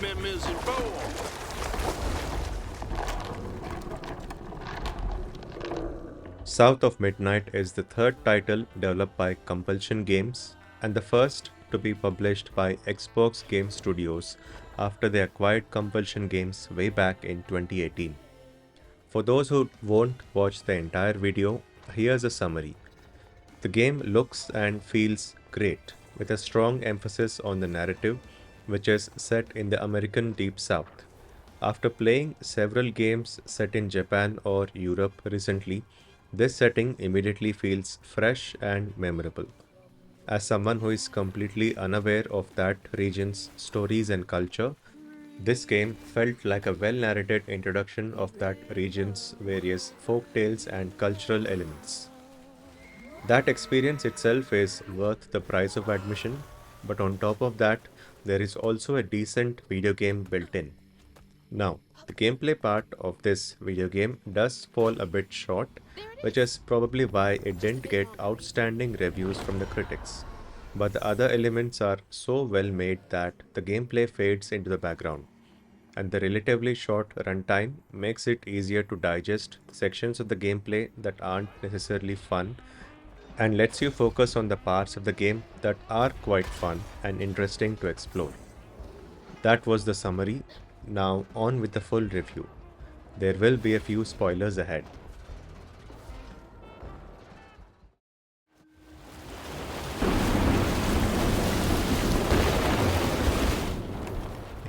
been missing for? South of Midnight is the third title developed by Compulsion Games and the first to be published by Xbox Game Studios after they acquired Compulsion Games way back in 2018. For those who won't watch the entire video, here's a summary. The game looks and feels great, with a strong emphasis on the narrative, which is set in the American Deep South. After playing several games set in Japan or Europe recently, this setting immediately feels fresh and memorable. As someone who is completely unaware of that region's stories and culture, this game felt like a well narrated introduction of that region's various folk tales and cultural elements. That experience itself is worth the price of admission, but on top of that, there is also a decent video game built in. Now, the gameplay part of this video game does fall a bit short, which is probably why it didn't get outstanding reviews from the critics. But the other elements are so well made that the gameplay fades into the background, and the relatively short runtime makes it easier to digest the sections of the gameplay that aren't necessarily fun and lets you focus on the parts of the game that are quite fun and interesting to explore. That was the summary. Now, on with the full review. There will be a few spoilers ahead.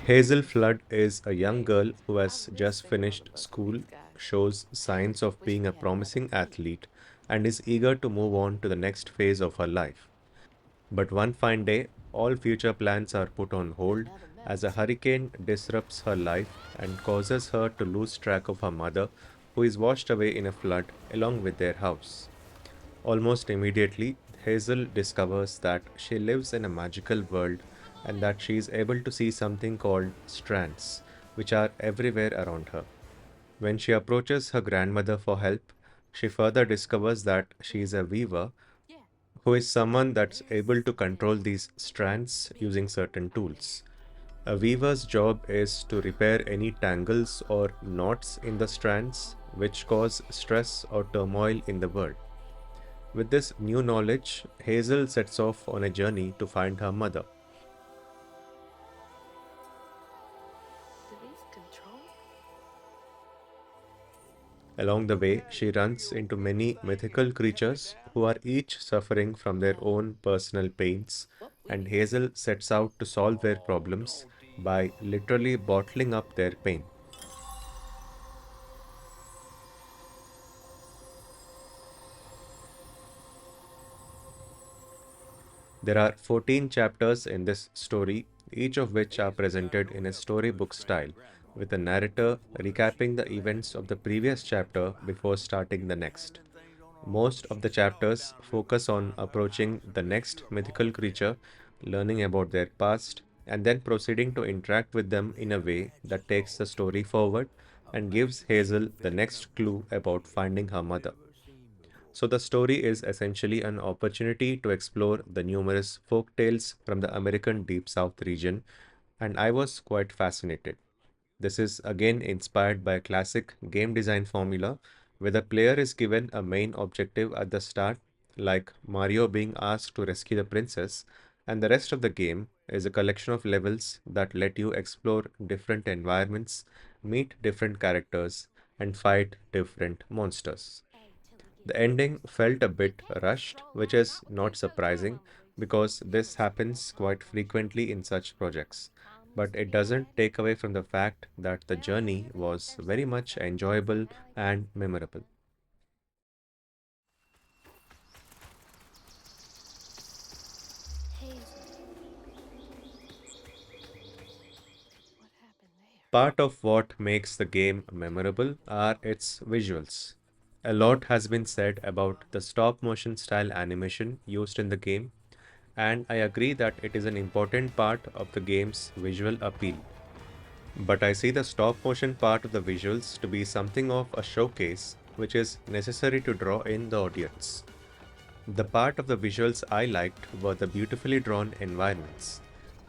Hazel Flood is a young girl who has just finished school, shows signs of being a promising athlete, and is eager to move on to the next phase of her life. But one fine day, all future plans are put on hold as a hurricane disrupts her life and causes her to lose track of her mother, who is washed away in a flood along with their house. Almost immediately, Hazel discovers that she lives in a magical world and that she is able to see something called strands, which are everywhere around her. When she approaches her grandmother for help, she further discovers that she is a weaver who is someone that's able to control these strands using certain tools. A weaver's job is to repair any tangles or knots in the strands which cause stress or turmoil in the world. With this new knowledge, Hazel sets off on a journey to find her mother. Along the way, she runs into many mythical creatures who are each suffering from their own personal pains, and Hazel sets out to solve their problems by literally bottling up their pain. There are 14 chapters in this story, each of which are presented in a storybook style, with a narrator recapping the events of the previous chapter before starting the next. Most of the chapters focus on approaching the next mythical creature, learning about their past, and then proceeding to interact with them in a way that takes the story forward and gives Hazel the next clue about finding her mother. So, the story is essentially an opportunity to explore the numerous folk tales from the American Deep South region, and I was quite fascinated. This is again inspired by a classic game design formula where the player is given a main objective at the start, like Mario being asked to rescue the princess, and the rest of the game is a collection of levels that let you explore different environments, meet different characters, and fight different monsters. The ending felt a bit rushed, which is not surprising because this happens quite frequently in such projects. But it doesn't take away from the fact that the journey was very much enjoyable and memorable. Part of what makes the game memorable are its visuals. A lot has been said about the stop motion style animation used in the game, and I agree that it is an important part of the game's visual appeal. But I see the stop motion part of the visuals to be something of a showcase, which is necessary to draw in the audience. The part of the visuals I liked were the beautifully drawn environments.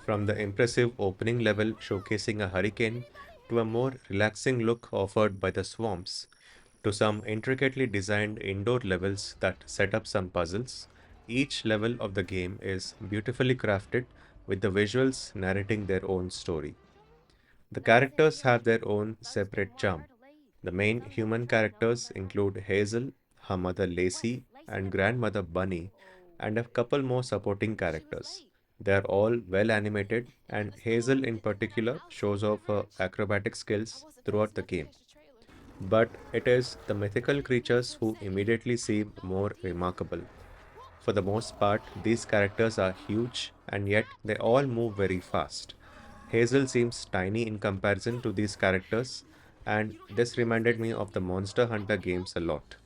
From the impressive opening level showcasing a hurricane to a more relaxing look offered by the swamps, to some intricately designed indoor levels that set up some puzzles, each level of the game is beautifully crafted with the visuals narrating their own story. The characters have their own separate charm. The main human characters include Hazel, her mother Lacey, and grandmother Bunny, and a couple more supporting characters. They are all well animated, and Hazel in particular shows off her acrobatic skills throughout the game. But it is the mythical creatures who immediately seem more remarkable. For the most part, these characters are huge, and yet they all move very fast. Hazel seems tiny in comparison to these characters, and this reminded me of the Monster Hunter games a lot.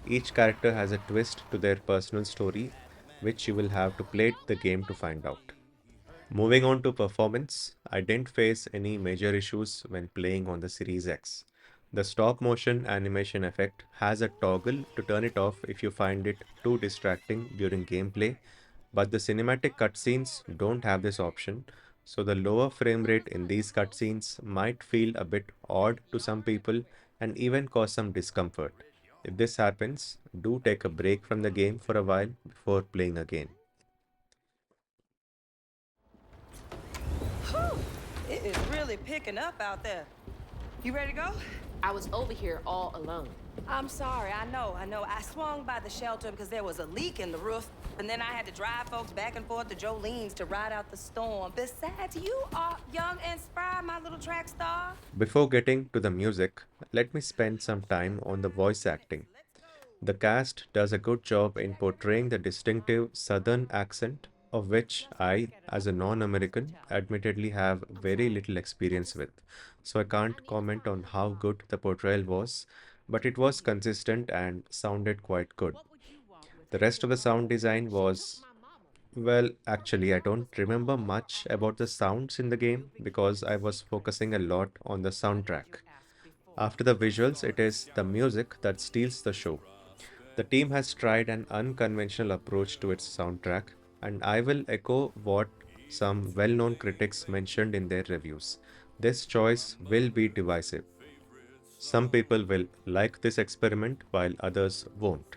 Each character has a twist to their personal story, which you will have to play the game to find out. Moving on to performance, I didn't face any major issues when playing on the Series X. The stop motion animation effect has a toggle to turn it off if you find it too distracting during gameplay, but the cinematic cutscenes don't have this option, so the lower frame rate in these cutscenes might feel a bit odd to some people and even cause some discomfort. If this happens, do take a break from the game for a while before playing again. Whew, it is really picking up out there. You ready to go? I was over here all alone. I'm sorry, I know. I swung by the shelter because there was a leak in the roof, and then I had to drive folks back and forth to Jolene's to ride out the storm. Besides, you are young and spry, my little track star. Before getting to the music, let me spend some time on the voice acting. The cast does a good job in portraying the distinctive Southern accent, of which I, as a non American, admittedly have very little experience with. So I can't comment on how good the portrayal was, but it was consistent and sounded quite good. The rest of the sound design was, well, actually, I don't remember much about the sounds in the game because I was focusing a lot on the soundtrack. After the visuals, it is the music that steals the show. The team has tried an unconventional approach to its soundtrack, and I will echo what some well known critics mentioned in their reviews. This choice will be divisive. Some people will like this experiment while others won't.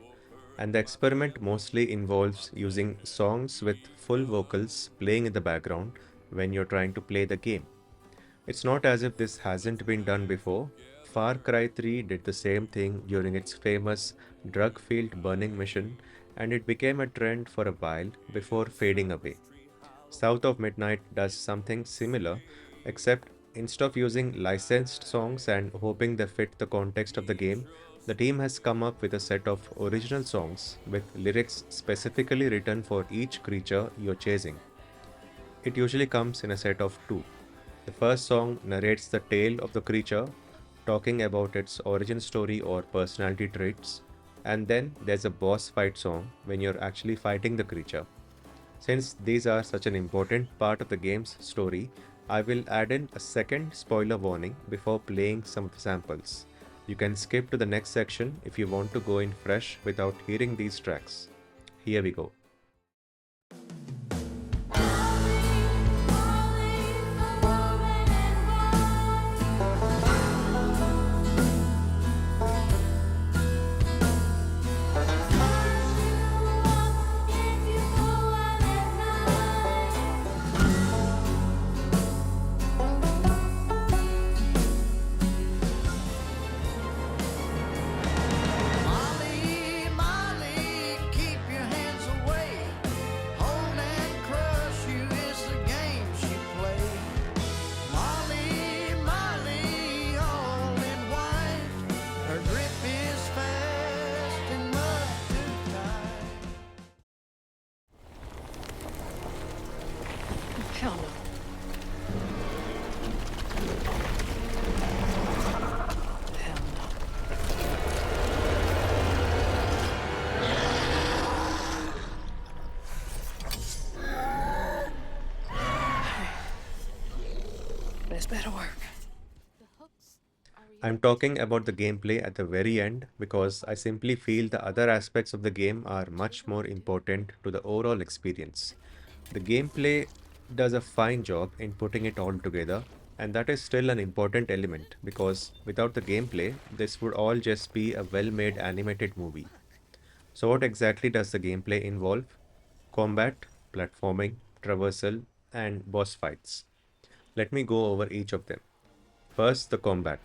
And the experiment mostly involves using songs with full vocals playing in the background when you're trying to play the game. It's not as if this hasn't been done before. Far Cry 3 did the same thing during its famous drug field burning mission, and it became a trend for a while before fading away. South of Midnight does something similar, except instead of using licensed songs and hoping they fit the context of the game, the team has come up with a set of original songs with lyrics specifically written for each creature you're chasing. It usually comes in a set of two. The first song narrates the tale of the creature, talking about its origin story or personality traits, and then there's a boss fight song when you're actually fighting the creature. Since these are such an important part of the game's story, I will add in a second spoiler warning before playing some of the samples. You can skip to the next section if you want to go in fresh without hearing these tracks. Here we go. Molly, Molly, keep your hands away. Hold and crush you is the game she played. Molly, Molly, all in white. Her grip is fast and much too tight. Hell no. Hell no. This better work. I'm talking about the gameplay at the very end because I simply feel the other aspects of the game are much more important to the overall experience. The gameplay does a fine job in putting it all together, and that is still an important element because without the gameplay, this would all just be a well made animated movie. So, what exactly does the gameplay involve? Combat, platforming, traversal, and boss fights. Let me go over each of them. First, the combat.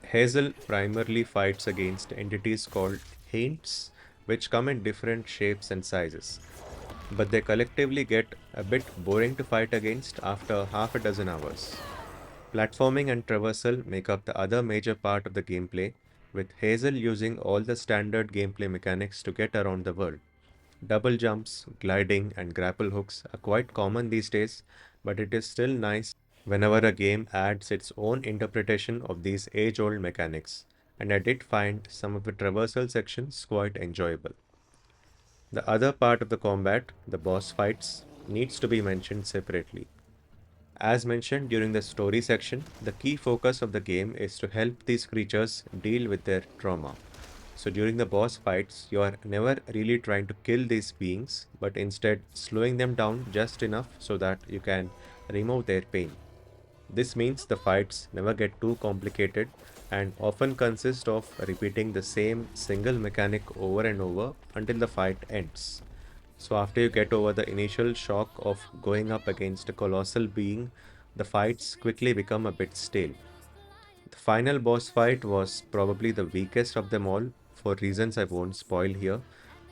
Hazel primarily fights against entities called Haints, which come in different shapes and sizes, but they collectively get a bit boring to fight against after half a dozen hours. Platforming and traversal make up the other major part of the gameplay, with Hazel using all the standard gameplay mechanics to get around the world. Double jumps, gliding, and grapple hooks are quite common these days, but it is still nice whenever a game adds its own interpretation of these age old mechanics, and I did find some of the traversal sections quite enjoyable. The other part of the combat, the boss fights, needs to be mentioned separately. As mentioned during the story section, the key focus of the game is to help these creatures deal with their trauma. So during the boss fights, you are never really trying to kill these beings, but instead slowing them down just enough so that you can remove their pain. This means the fights never get too complicated and often consist of repeating the same single mechanic over and over until the fight ends. So, after you get over the initial shock of going up against a colossal being, the fights quickly become a bit stale. The final boss fight was probably the weakest of them all for reasons I won't spoil here.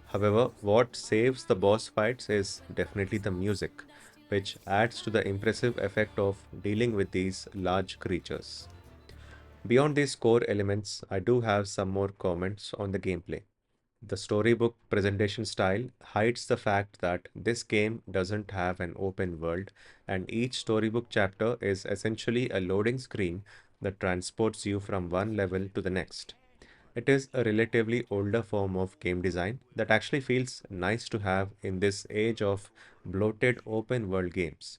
However, what saves the boss fights is definitely the music, which adds to the impressive effect of dealing with these large creatures. Beyond these core elements, I do have some more comments on the gameplay. The storybook presentation style hides the fact that this game doesn't have an open world, and each storybook chapter is essentially a loading screen that transports you from one level to the next. It is a relatively older form of game design that actually feels nice to have in this age of bloated open world games.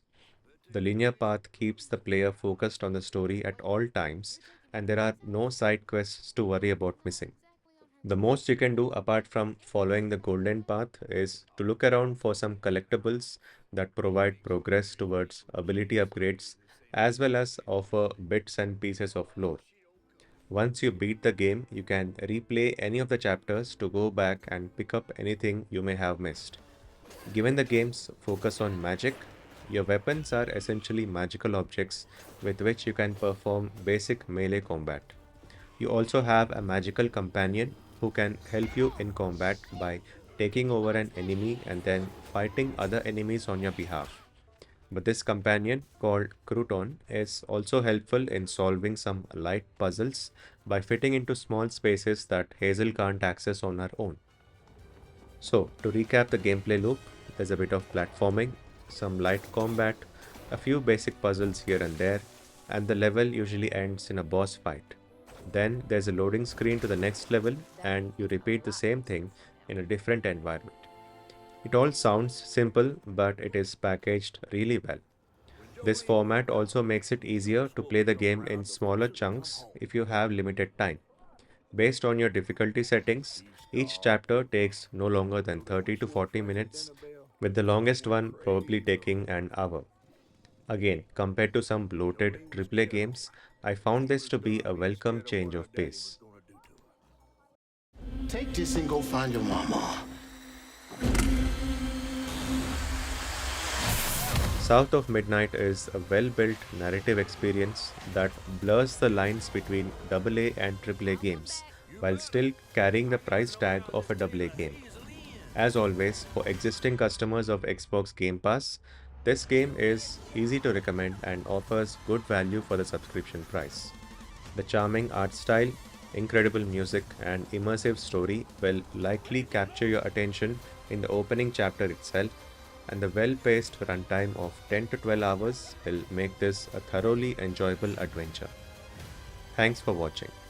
The linear path keeps the player focused on the story at all times, and there are no side quests to worry about missing. The most you can do apart from following the golden path is to look around for some collectibles that provide progress towards ability upgrades as well as offer bits and pieces of lore. Once you beat the game, you can replay any of the chapters to go back and pick up anything you may have missed. Given the game's focus on magic, your weapons are essentially magical objects with which you can perform basic melee combat. You also have a magical companion who can help you in combat by taking over an enemy and then fighting other enemies on your behalf. But this companion, called Crouton, is also helpful in solving some light puzzles by fitting into small spaces that Hazel can't access on her own. So, to recap the gameplay loop, there's a bit of platforming, some light combat, a few basic puzzles here and there, and the level usually ends in a boss fight. Then there's a loading screen to the next level, and you repeat the same thing in a different environment. It all sounds simple, but it is packaged really well. This format also makes it easier to play the game in smaller chunks if you have limited time. Based on your difficulty settings, each chapter takes no longer than 30 to 40 minutes, with the longest one probably taking an hour. Again, compared to some bloated AAA games, I found this to be a welcome change of pace. Take this and go find your mama. South of Midnight is a well built narrative experience that blurs the lines between AA and AAA games while still carrying the price tag of a AA game. As always, for existing customers of Xbox Game Pass, this game is easy to recommend and offers good value for the subscription price. The charming art style, incredible music, and immersive story will likely capture your attention in the opening chapter itself, and the well paced runtime of 10 to 12 hours will make this a thoroughly enjoyable adventure. Thanks for watching.